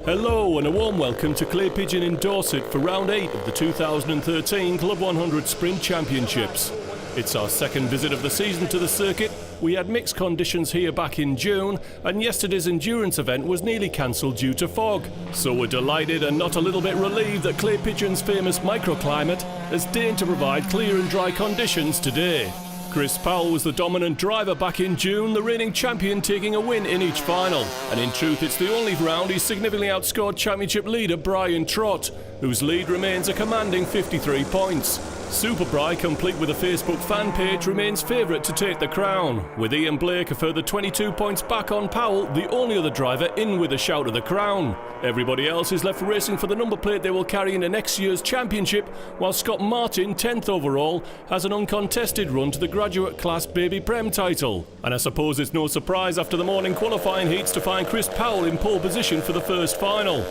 Hello and a warm welcome to Clay Pigeon in Dorset for round 8 of the 2013 Club 100 Sprint Championships. It's our second visit of the season to the circuit. We had mixed conditions here back in June, and yesterday's endurance event was nearly cancelled due to fog. So we're delighted and not a little bit relieved that Clay Pigeon's famous microclimate has deigned to provide clear and dry conditions today. Chris Powell was the dominant driver back in June, the reigning champion taking a win in each final. And in truth, it's the only round he's significantly outscored championship leader Brian Trott, whose lead remains a commanding 53 points. Super Bry, complete with a Facebook fan page, remains favourite to take the crown, with Ian Blake a further 22 points back on Powell, the only other driver in with a shout of the crown. Everybody else is left racing for the number plate they will carry into next year's championship, while Scott Martin, 10th overall, has an uncontested run to the graduate class Baby Prem title. And I suppose it's no surprise after the morning qualifying heats to find Chris Powell in pole position for the first final.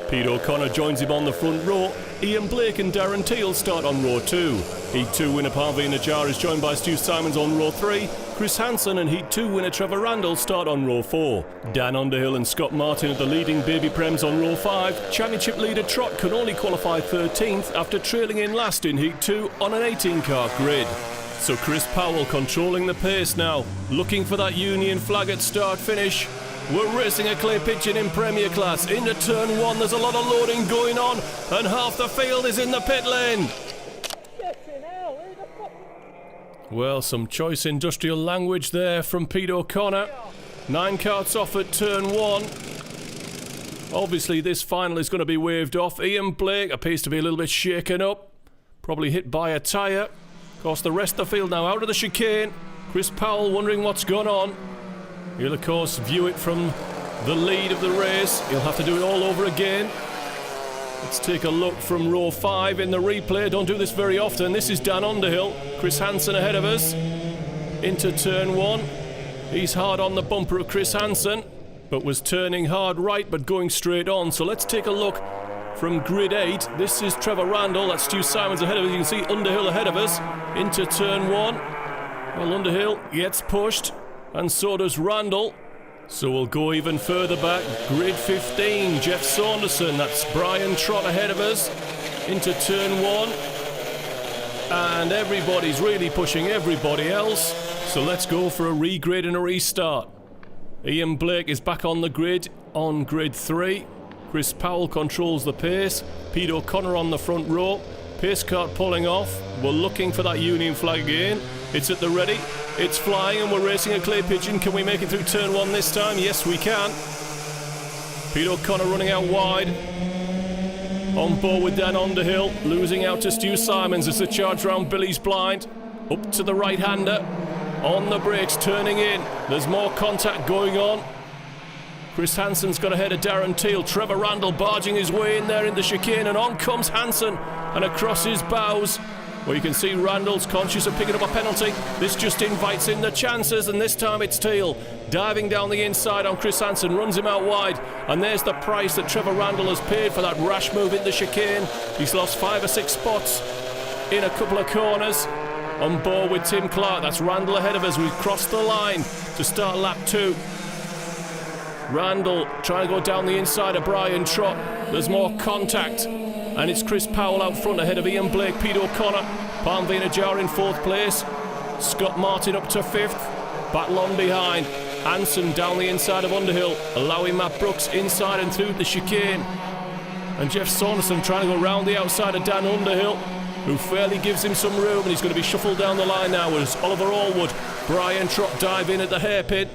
Pete O'Connor joins him on the front row. Ian Blake and Darren Teal start on row 2. Heat 2 winner Parveen Najjar is joined by Stu Simons on row 3. Chris Hansen and Heat 2 winner Trevor Randall start on row 4. Dan Underhill and Scott Martin are the leading Baby Prems on row 5. Championship leader Trott can only qualify 13th after trailing in last in Heat 2 on an 18-car grid. So Chris Powell controlling the pace now, looking for that Union flag at start-finish. We're racing a Clay Pigeon in Premier Class. Into turn 1, there's a lot of loading going on, and half the field is in the pit lane. Well, some choice industrial language there from Pete O'Connor. 9 carts off at turn 1. Obviously, this final is going to be waved off. Ian Blake appears to be a little bit shaken up, probably hit by a tyre. Of course, the rest of the field now out of the chicane. Chris Powell wondering what's gone on. He'll, of course, view it from the lead of the race. He'll have to do it all over again. Let's take a look from row 5 in the replay. Don't do this very often. This is Dan Underhill. Chris Hansen ahead of us. Into turn 1. He's hard on the bumper of Chris Hansen, but was turning hard right, but going straight on. So let's take a look from grid 8. This is Trevor Randall. That's Stu Simons ahead of us. You can see Underhill ahead of us. Into turn 1. Well, Underhill gets pushed, and so does Randall. So we'll go even further back. Grid 15, Jeff Saunderson. That's Brian Trott ahead of us. Into turn 1. And everybody's really pushing everybody else. So let's go for a regrid and a restart. Ian Blake is back on the grid on grid 3. Chris Powell controls the pace. Pete O'Connor on the front row. Pace cart pulling off. We're looking for that Union flag again. It's at the ready. It's flying and we're racing a Clay Pigeon. Can we make it through turn 1 this time? Yes, we can. Pete O'Connor running out wide. On board with Dan Underhill. Losing out to Stu Simons as the charge round Billy's blind. Up to the right-hander. On the brakes, turning in. There's more contact going on. Chris Hansen's got ahead of Darren Teal. Trevor Randall barging his way in there in the chicane, and on comes Hansen and across his bows. Well, you can see Randall's conscious of picking up a penalty. This just invites in the chances, and this time it's Teal diving down the inside on Chris Hansen, runs him out wide, and there's the price that Trevor Randall has paid for that rash move in the chicane. He's lost 5 or 6 spots in a couple of corners. On board with Tim Clark. That's Randall ahead of us. We've crossed the line to start lap 2. Randall trying to go down the inside of Brian Trott. There's more contact, and it's Chris Powell out front ahead of Ian Blake, Pete O'Connor, Parveen Najjar in 4th place, Scott Martin up to 5th, battle on behind. Hansen down the inside of Underhill, allowing Matt Brooks inside and through the chicane, and Jeff Saunderson trying to go round the outside of Dan Underhill, who fairly gives him some room, and he's going to be shuffled down the line now as Oliver Allwood, Brian Trott dive in at the hairpin.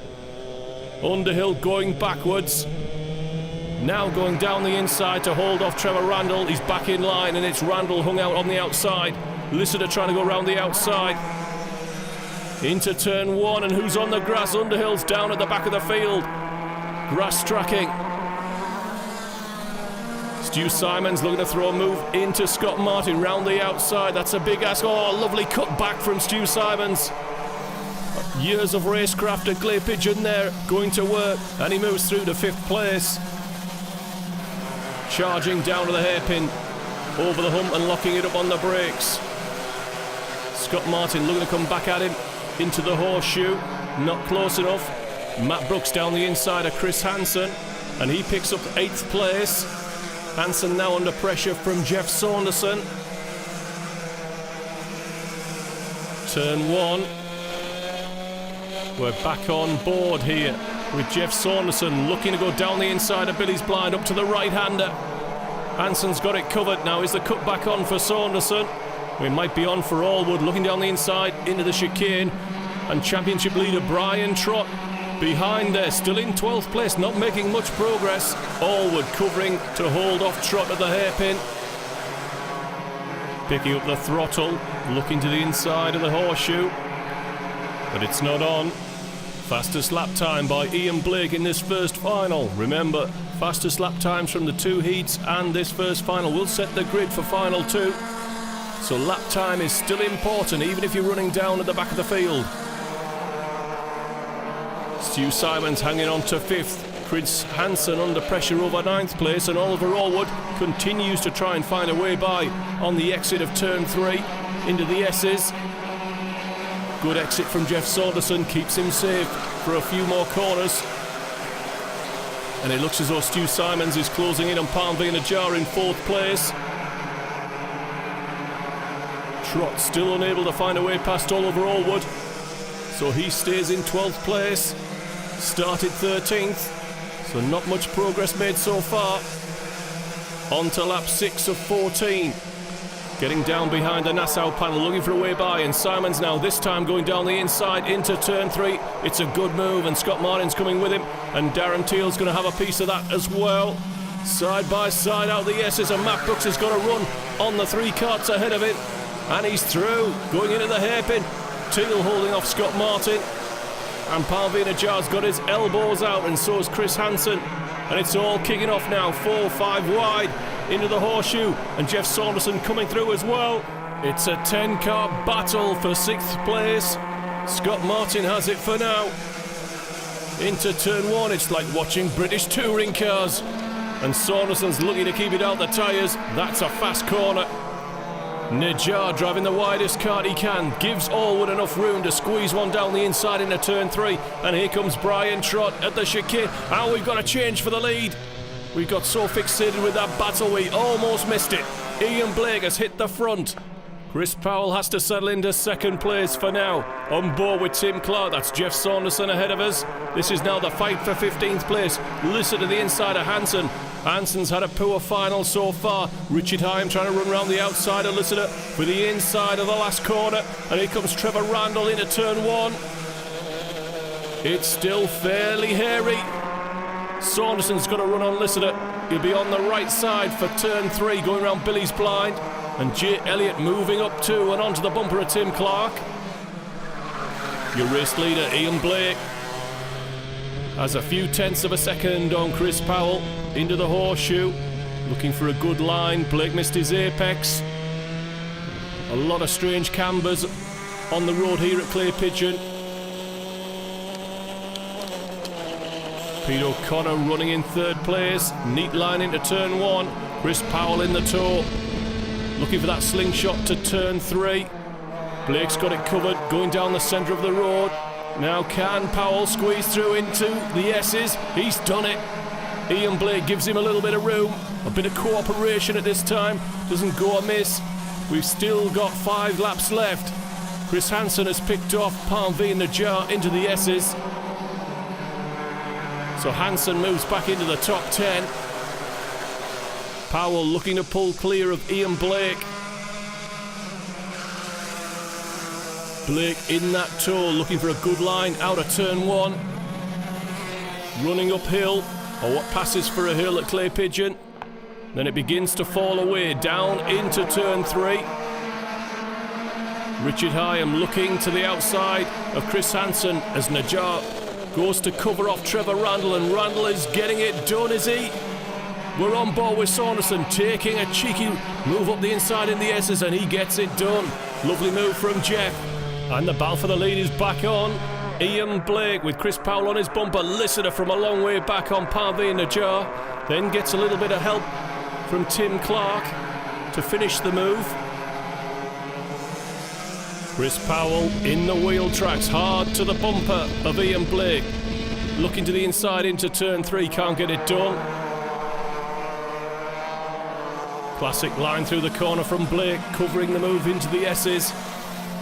Underhill going backwards, now going down the inside to hold off Trevor Randall. He's back in line, and it's Randall hung out on the outside. Listener trying to go around the outside. Into turn 1, and who's on the grass? Underhill's down at the back of the field. Grass tracking. Stu Simons looking to throw a move into Scott Martin round the outside. That's a big ask. Oh, lovely cut back from Stu Simons. Years of racecraft at Clay Pigeon there, going to work, and he moves through to 5th place. Charging down to the hairpin, over the hump and locking it up on the brakes. Scott Martin looking to come back at him, into the horseshoe, not close enough. Matt Brooks down the inside of Chris Hansen. and he picks up 8th place. Hansen now under pressure from Jeff Saunderson. Turn 1. We're back on board here with Jeff Saunderson looking to go down the inside of Billy's blind up to the right-hander. Hansen's got it covered now. Is the cut back on for Saunderson? We might be on for Allwood, looking down the inside into the chicane. And championship leader Brian Trott behind there, still in 12th place, not making much progress. Allwood covering to hold off Trott at the hairpin. Picking up the throttle, looking to the inside of the horseshoe. But it's not on. Fastest lap time by Ian Blake in this first final. Remember, fastest lap times from the 2 heats and this first final will set the grid for final 2. So lap time is still important, even if you're running down at the back of the field. Stu Simons hanging on to 5th. Chris Hansen under pressure over 9th place, and Oliver Allwood continues to try and find a way by on the exit of turn 3 into the S's. Good exit from Jeff Saunderson, keeps him safe for a few more corners. And it looks as though Stu Simons is closing in on Palmvie Najar in 4th place. Trott still unable to find a way past Oliver Allwood, so he stays in 12th place. Started 13th, so not much progress made so far. On to lap 6 of 14. Getting down behind the Nassau panel, looking for a way by, and Simons now this time going down the inside into turn 3. It's a good move, and Scott Martin's coming with him, and Darren Teal's going to have a piece of that as well. Side by side out the S's, and Matt Brooks has got a run on the 3 carts ahead of it, and he's through, going into the hairpin. Teal holding off Scott Martin, and Palmvie Najar's got his elbows out, and so has Chris Hansen, and it's all kicking off now. 4-5 wide into the horseshoe, and Jeff Saunderson coming through as well. It's a 10-car battle for 6th place. Scott Martin has it for now. Into turn 1, it's like watching British touring cars, and Saunderson's looking to keep it out the tyres. That's a fast corner. Najar driving the widest kart he can, gives Allwood enough room to squeeze one down the inside into turn 3, and here comes Brian Trott at the chicane. And we've got a change for the lead. We got so fixated with that battle we almost missed it. Ian Blake has hit the front. Chris Powell has to settle into 2nd place for now. On board with Tim Clark, that's Jeff Saunderson ahead of us. This is now the fight for 15th place. Listen to the inside of Hansen. Hansen's had a poor final so far. Richard Hyam trying to run around the outside of Listener for the inside of the last corner. And here comes Trevor Randall into turn 1. It's still fairly hairy. Saunderson's got to run on Listener. He'll be on the right side for turn 3, going around Billy's blind. And Jay Elliott moving up too, and onto the bumper of Tim Clark. Your race leader, Ian Blake, has a few tenths of a second on Chris Powell into the horseshoe, looking for a good line. Blake missed his apex. A lot of strange cambers on the road here at Clay Pigeon. Pete O'Connor running in 3rd place. Neat line into turn 1. Chris Powell in the tow, looking for that slingshot to turn 3. Blake's got it covered, going down the centre of the road. Now can Powell squeeze through into the S's? He's done it. Ian Blake gives him a little bit of room, a bit of cooperation at this time. Doesn't go amiss. We've still got 5 laps left. Chris Hansen has picked off Palmvie Najar into the S's. So Hansen moves back into the top 10. Powell looking to pull clear of Ian Blake. Blake in that tow, looking for a good line out of turn 1. Running uphill, or what passes for a hill at Clay Pigeon. Then it begins to fall away, down into turn 3. Richard Hyam looking to the outside of Chris Hansen as Najar goes to cover off Trevor Randall, and Randall is getting it done, is he? We're on board with Saunderson, taking a cheeky move up the inside in the S's, and he gets it done. Lovely move from Jeff. And the battle for the lead is back on. Ian Blake with Chris Powell on his bumper. Listener from a long way back on Palmvie Najar. Then gets a little bit of help from Tim Clark to finish the move. Chris Powell in the wheel tracks, hard to the bumper of Ian Blake. looking to the inside into turn 3, can't get it done. Classic line through the corner from Blake, covering the move into the S's.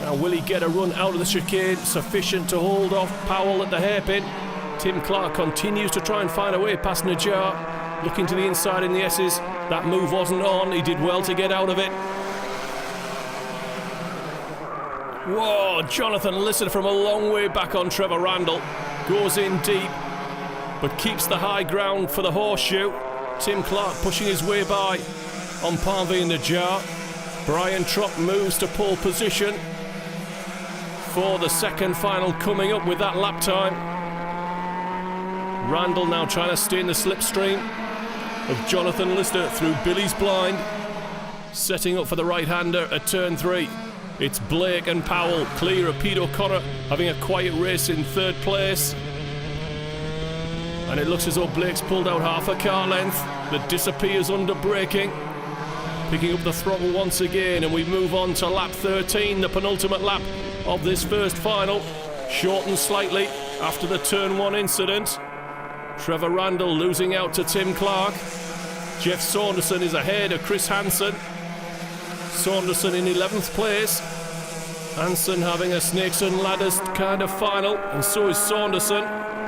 Now will he get a run out of the chicane sufficient to hold off Powell at the hairpin? Tim Clark continues to try and find a way past Najjar, looking to the inside in the S's. That move wasn't on, he did well to get out of it. Whoa, Jonathan Lister from a long way back on Trevor Randall. Goes in deep, but keeps the high ground for the horseshoe. Tim Clark pushing his way by on Parveen Najjar. Brian Trott moves to pole position for the second final coming up with that lap time. Randall now trying to stay in the slipstream of Jonathan Lister through Billy's blind. Setting up for the right-hander at turn 3. It's Blake and Powell clear of Pete O'Connor, having a quiet race in third place. And it looks as though Blake's pulled out half a car length that disappears under braking. Picking up the throttle once again, and we move on to lap 13, the penultimate lap of this first final. Shortened slightly after the turn 1 incident. Trevor Randall losing out to Tim Clark. Jeff Saunderson is ahead of Chris Hansen. Saunderson in 11th place. Hansen having a snakes and ladders kind of final, and so is Saunderson.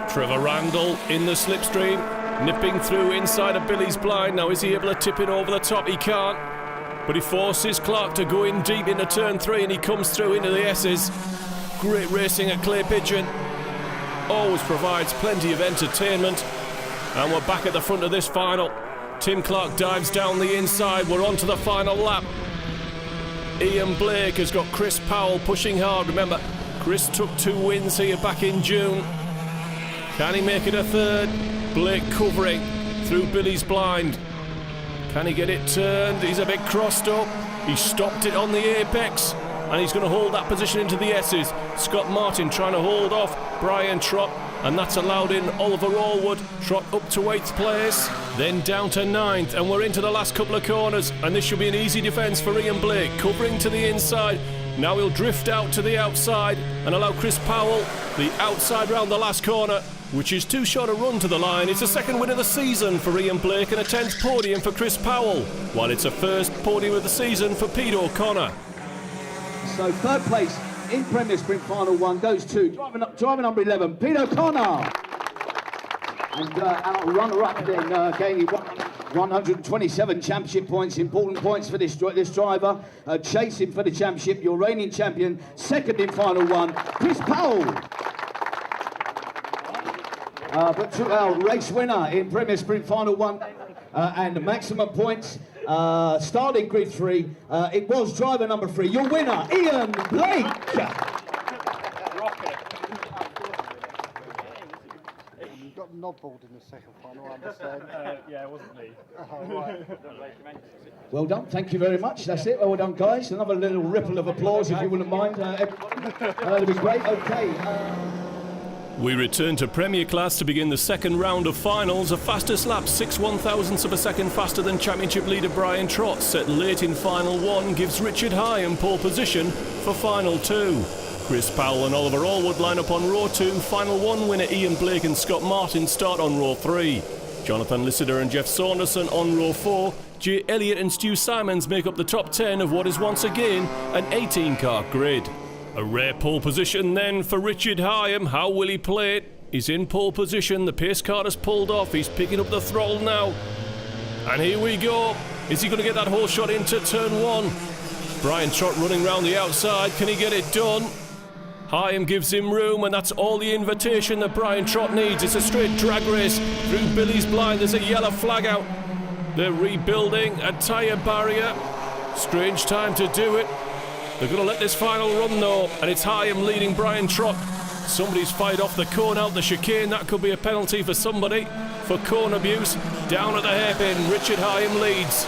Trevor Randall in the slipstream, nipping through inside of Billy's blind. Now is he able to tip it over the top? He can't, but he forces Clark to go in deep into turn 3, and he comes through into the S's. Great racing at Clay Pigeon. Always provides plenty of entertainment. And we're back at the front of this final. Tim Clark dives down the inside. We're on to the final lap. Ian Blake has got Chris Powell pushing hard. Remember, Chris took 2 wins here back in June. Can he make it a third? Blake covering through Billy's blind. Can he get it turned? He's a bit crossed up. He stopped it on the apex, and he's going to hold that position into the S's. Scott Martin trying to hold off Brian Trott, and that's allowed in Oliver Allwood. Trott up to 8th place, then down to 9th, and we're into the last couple of corners, and this should be an easy defence for Ian Blake, covering to the inside. Now he'll drift out to the outside and allow Chris Powell the outside round the last corner, which is too short a run to the line. It's a second win of the season for Ian Blake and a 10th podium for Chris Powell, while it's a first podium of the season for Pete O'Connor. So third place in Premier Sprint Final 1 goes to driver number 11, Pete O'Connor. And our runner-up then gaining 127 championship points, important points for this driver. Chasing for the championship, your reigning champion, second in Final 1, Chris Powell. But to our race winner in Premier Sprint Final 1 and the maximum points, starting grid 3, it was driver number 3, your winner, Ian Blake. You got nobbled in the second final, I understand. Yeah, it wasn't me. Well done, thank you very much. That's it, well done, guys. Another little ripple of applause, if you wouldn't mind. That'd be great, okay. We return to Premier Class to begin the second round of finals. A fastest lap, 6 1,000ths of a second faster than Championship leader Brian Trott, set late in Final 1, gives Richard Hyam pole position for Final 2. Chris Powell and Oliver Allwood line up on row 2. Final 1 winner Ian Blake and Scott Martin start on row 3. Jonathan Lister and Jeff Saunderson on row 4. Jay Elliott and Stu Simons make up the top 10 of what is once again an 18-car grid. A rare pole position then for Richard Hyam. How will he play it? He's in pole position. The pace car has pulled off. He's picking up the throttle now. And here we go. Is he going to get that whole shot into turn 1? Brian Trott running round the outside. Can he get it done? Hyam gives him room, and that's all the invitation that Brian Trott needs. It's a straight drag race through Billy's blind. There's a yellow flag out. They're rebuilding a tyre barrier. Strange time to do it. They're going to let this final run though, and it's Hyam leading Brian Trott. Somebody's fired off the cone out the chicane. That could be a penalty for somebody for cone abuse. Down at the hairpin, Richard Hyam leads.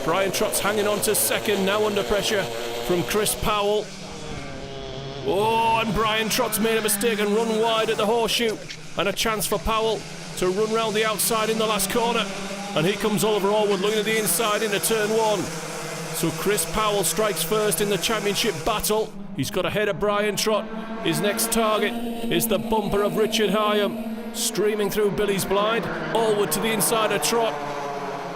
Brian Trott's hanging on to second, now under pressure from Chris Powell. Oh, and Brian Trott's made a mistake and run wide at the horseshoe. And a chance for Powell to run round the outside in the last corner. And here comes Oliver Allwood looking at the inside into turn 1. So Chris Powell strikes first in the championship battle. He's got ahead of Brian Trott. His next target is the bumper of Richard Hyam. streaming through Billy's blind. Allward to the inside of Trot.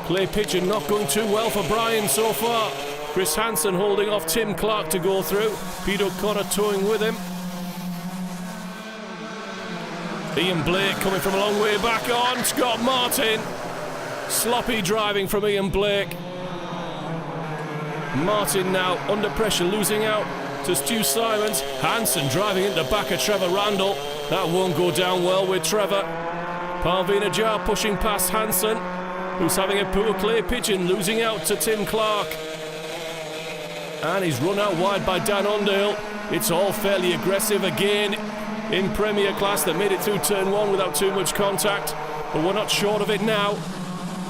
Clay Pigeon not going too well for Brian so far. Chris Hansen holding off Tim Clark to go through. Pete O'Connor towing with him. Ian Blake coming from a long way back on. Scott Martin. Sloppy driving from Ian Blake. Martin now under pressure, losing out to Stu Simons. Hansen driving into the back of Trevor Randall. That won't go down well with Trevor. Parveen Ajar pushing past Hansen, who's having a poor. Clay Pigeon losing out to Tim Clark. And he's run out wide by Dan Underhill. It's all fairly aggressive again in Premier Class. That made it through turn 1 without too much contact, but we're not short of it now.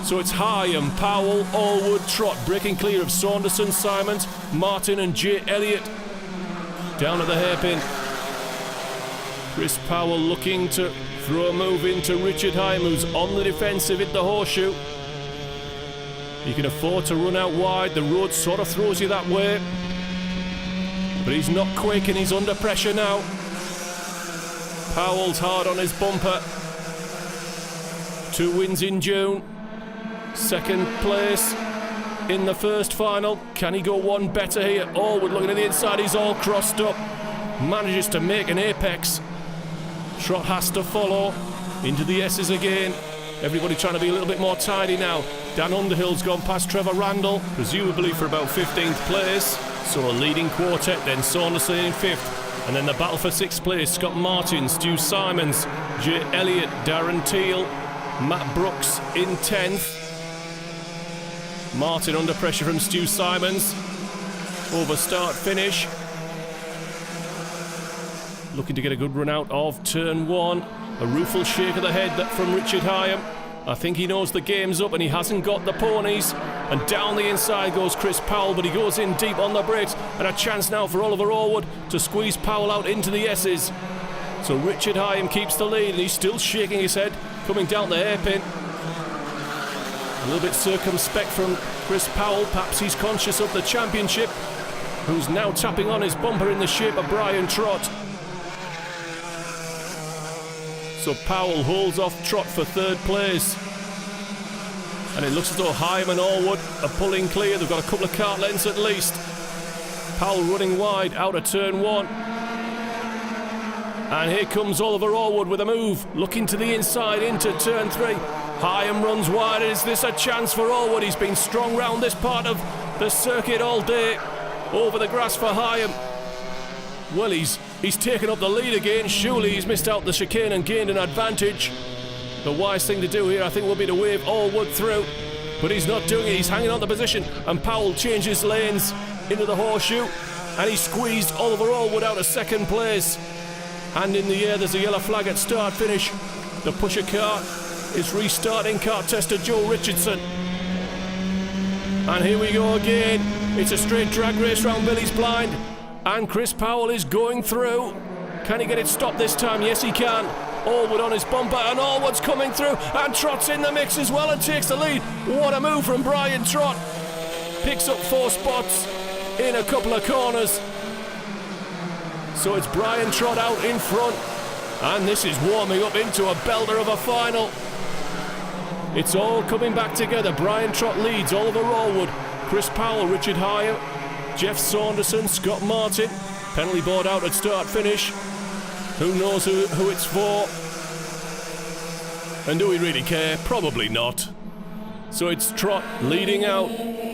So it's Hyam, Powell, Allwood, Trot breaking clear of Saunderson, Simons, Martin and Jay Elliott. Down at the hairpin. Chris Powell looking to throw a move into Richard Hyam, who's on the defensive at the horseshoe. He can afford to run out wide. The road sort of throws you that way. But he's not quick and he's under pressure now. Powell's hard on his bumper. 2 wins in June. Second place in the first final. Can he go one better here? Allwood looking at the inside. He's all crossed up. Manages to make an apex. Trot has to follow into the S's again. Everybody trying to be a little bit more tidy now. Dan Underhill's gone past Trevor Randall, presumably for about 15th place. So a leading quartet, then Saunderson in 5th. And then the battle for 6th place, Scott Martin, Stu Simons, Jay Elliott, Darren Teal, Matt Brooks in 10th. Martin under pressure from Stu Simons. Over start finish. Looking to get a good run out of turn 1. A rueful shake of the head from Richard Hyam. I think he knows the game's up and he hasn't got the ponies. And down the inside goes Chris Powell, but he goes in deep on the brakes. And a chance now for Oliver Allwood to squeeze Powell out into the S's. So Richard Hyam keeps the lead and he's still shaking his head, coming down the hairpin. A little bit circumspect from Chris Powell. Perhaps he's conscious of the championship, who's now tapping on his bumper in the shape of Brian Trott. So Powell holds off Trott for 3rd place. And it looks as though Hyam and Allwood are pulling clear. They've got a couple of kart lengths at least. Powell running wide out of turn 1. And here comes Oliver Allwood with a move, looking to the inside into turn 3. Hyam runs wide. Is this a chance for Allwood? He's been strong round this part of the circuit all day. Over the grass for Hyam. Well, he's taken up the lead again. Surely he's missed out the chicane and gained an advantage. The wise thing to do here, I think, will be to wave Allwood through. But he's not doing it. He's hanging on the position. And Powell changes lanes into the horseshoe. And he squeezed Oliver Allwood out of 2nd place. And in the air, there's a yellow flag at start finish. The pusher car is restarting. Kart tester Joe Richardson. And here we go again. It's a straight drag race round Billy's blind. And Chris Powell is going through. Can he get it stopped this time? Yes, he can. Allwood on his bumper, and Allwood's coming through. And Trott's in the mix as well and takes the lead. What a move from Brian Trott. Picks up 4 spots in a couple of corners. So it's Brian Trott out in front. And this is warming up into a belter of a final. It's all coming back together. Brian Trott leads Oliver Allwood, Chris Powell, Richard Hyam, Jeff Saunderson, Scott Martin. Penalty board out at start finish. Who knows who it's for? And do we really care? Probably not. So it's Trott leading out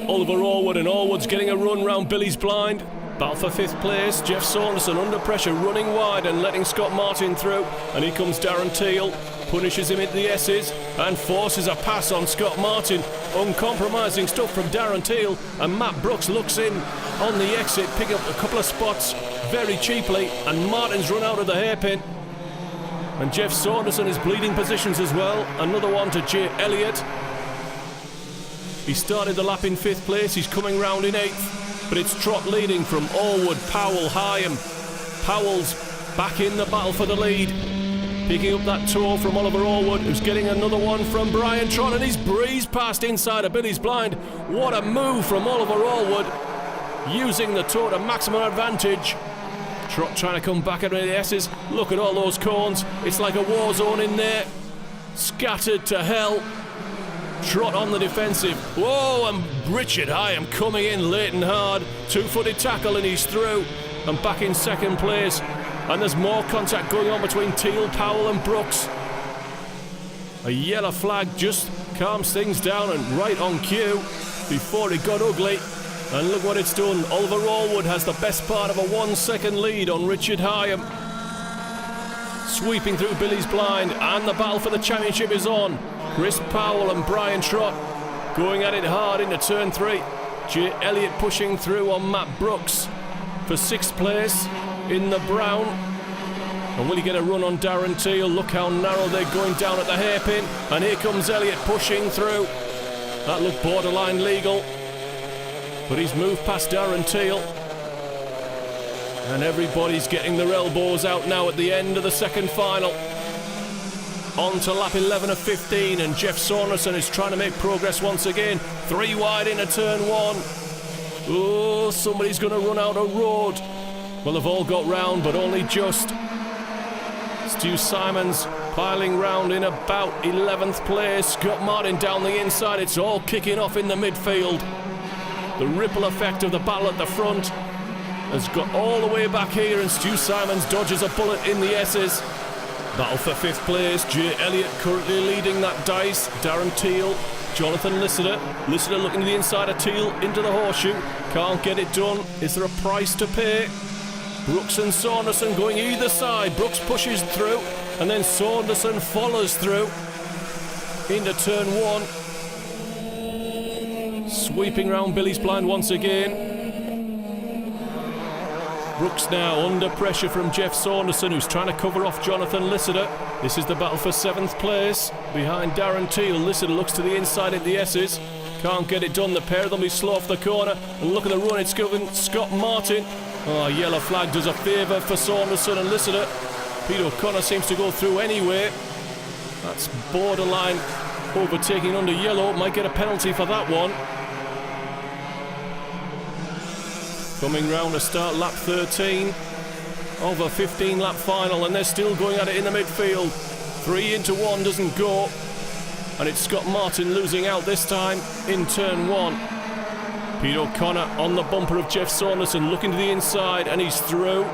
Oliver Allwood, and Allwood's getting a run round Billy's blind. Battle for 5th place. Jeff Saunderson under pressure, running wide and letting Scott Martin through. And here comes Darren Teal, punishes him into the S's and forces a pass on Scott Martin. Uncompromising stuff from Darren Teal, and Matt Brooks looks in on the exit, picking up a couple of spots very cheaply, and Martin's run out of the hairpin. And Jeff Saunderson is bleeding positions as well. Another one to Jay Elliott. He started the lap in 5th place, he's coming round in 8th. But it's Trott leading from Allwood, Powell, Hyam. Powell's back in the battle for the lead. Picking up that tow from Oliver Allwood, who's getting another one from Brian Trott, and he's breezed past inside of Billy's blind. What a move from Oliver Allwood, using the tow to maximum advantage. Trott trying to come back at the S's. Look at all those cones. It's like a war zone in there. Scattered to hell. Trott on the defensive. Whoa, and Richard Hyam coming in late and hard. Two-footed tackle and he's through. And back in second place. And there's more contact going on between Teal, Powell and Brooks. A yellow flag just calms things down and right on cue before it got ugly. And look what it's done. Oliver Allwood has the best part of a 1 second lead on Richard Hyam. Sweeping through Billy's blind, and the battle for the championship is on. Chris Powell and Brian Trott going at it hard into turn 3. Jay Elliott pushing through on Matt Brooks for 6th place in the brown. And will he get a run on Darren Teal? Look how narrow they're going down at the hairpin. And here comes Elliott pushing through. That looked borderline legal, but he's moved past Darren Teal. And everybody's getting their elbows out now at the end of the second final. On to lap 11 of 15, and Jeff Saunderson is trying to make progress once again. 3 wide into turn 1. Oh, somebody's going to run out of road. Well, they've all got round, but only just. Stu Simons piling round in about 11th place. Scott Martin down the inside. It's all kicking off in the midfield. The ripple effect of the battle at the front has got all the way back here, and Stu Simons dodges a bullet in the S's. Battle for 5th place. Jay Elliott currently leading that dice. Darren Teal, Jonathan Listeter. Listeter looking to the inside of Teal into the horseshoe. Can't get it done. Is there a price to pay? Brooks and Saunderson going either side. Brooks pushes through, and then Saunderson follows through into turn 1. Sweeping round Billy's blind once again. Brooks now under pressure from Jeff Saunderson, who's trying to cover off Jonathan Listeter. This is the battle for 7th place. Behind Darren Teal, Listeter looks to the inside at the S's. Can't get it done. The pair of them is slow off the corner. And look at the run it's given Scott Martin. Oh, yellow flag does a favour for Saunderson and Listeter. Pete O'Connor seems to go through anyway. That's borderline overtaking under yellow. Might get a penalty for that one. Coming round to start lap 13 of a 15-lap final, and they're still going at it in the midfield. 3 into 1 doesn't go, and it's Scott Martin losing out this time in turn 1. Pete O'Connor on the bumper of Jeff Saunderson, looking to the inside, and he's through.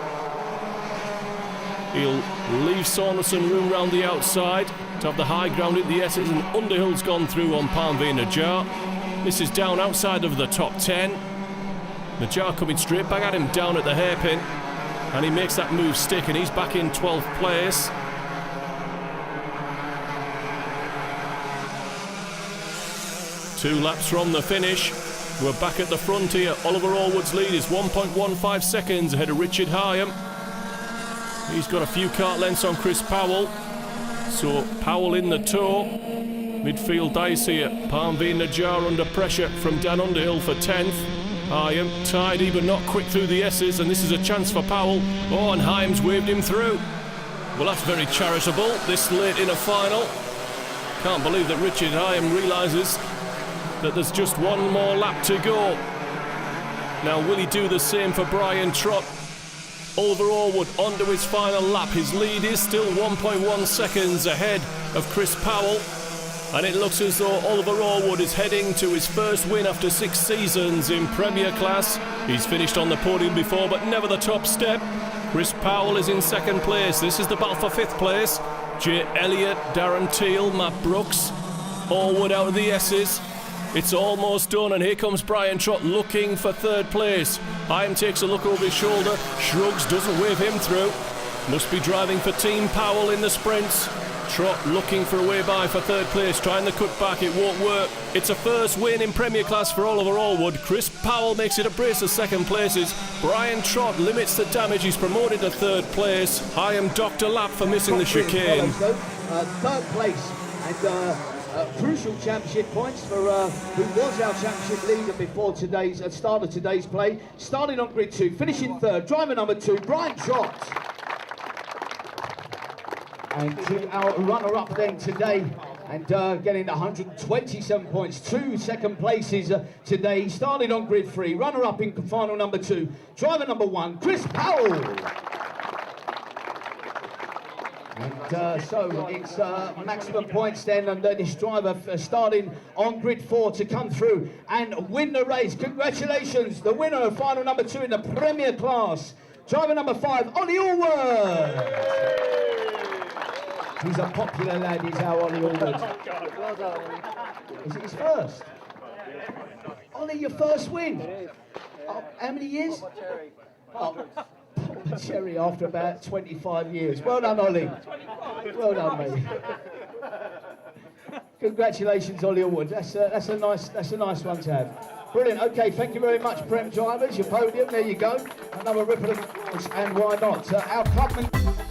He'll leave Saunderson room round the outside to have the high ground at the Essex, and Underhill's gone through on Palmville Najjar. This is down outside of the top 10. Najjar coming straight back at him down at the hairpin, and he makes that move stick, and he's back in 12th place. Two laps from the finish. We're back at the front here. Oliver Allwood's lead is 1.15 seconds ahead of Richard Hyam. He's got a few kart lengths on Chris Powell, so Powell in the tow. Midfield dice here. Palmville Najjar under pressure from Dan Underhill for 10th. Hyam tidy but not quick through the S's, and this is a chance for Powell. Oh, and Hyam's waved him through. Well, that's very charitable this late in a final. Can't believe that Richard Hyam realises that there's just one more lap to go. Now, will he do the same for Brian Trott? Oliver Allwood onto his final lap. His lead is still 1.1 seconds ahead of Chris Powell. And it looks as though Oliver Allwood is heading to his first win after 6 seasons in Premier Class. He's finished on the podium before, but never the top step. Chris Powell is in 2nd place. This is the battle for 5th place. Jay Elliott, Darren Teal, Matt Brooks. Allwood out of the S's. It's almost done, and here comes Brian Trott looking for 3rd place. Hyam takes a look over his shoulder, shrugs, doesn't wave him through. Must be driving for Team Powell in the sprints. Trott looking for a way by for 3rd place, trying the cut back, it won't work. It's a first win in Premier Class for Oliver Allwood. Chris Powell makes it a brace of 2nd places. Brian Trott limits the damage, he's promoted to 3rd place. Hyam docked a lap for missing the chicane. 3rd place, and crucial championship points for who was our championship leader before today's start of today's play. Starting on grid 2, finishing 3rd, driver number 2, Brian Trott. And to our runner-up then today, And getting 127 points, 2 second places today. He started on grid 3, runner-up in final number 2, driver number 1, Chris Powell. And so it's maximum points then, and this driver starting on grid 4 to come through and win the race. Congratulations, the winner of final number 2 in the Premier class, driver number 5, Ollie Allward. He's a popular lad, he's our Ollie Allward. Well done, Ollie. Is it his first? Ollie, your first win? Oh, how many years? Oh, Papa Cherry after about 25 years. Well done, Ollie. Well done, mate. Congratulations, Ollie Allward. That's a nice one to have. Brilliant. Okay, thank you very much, Prem drivers. Your podium, there you go. Another ripple of applause, and why not? Our Club100.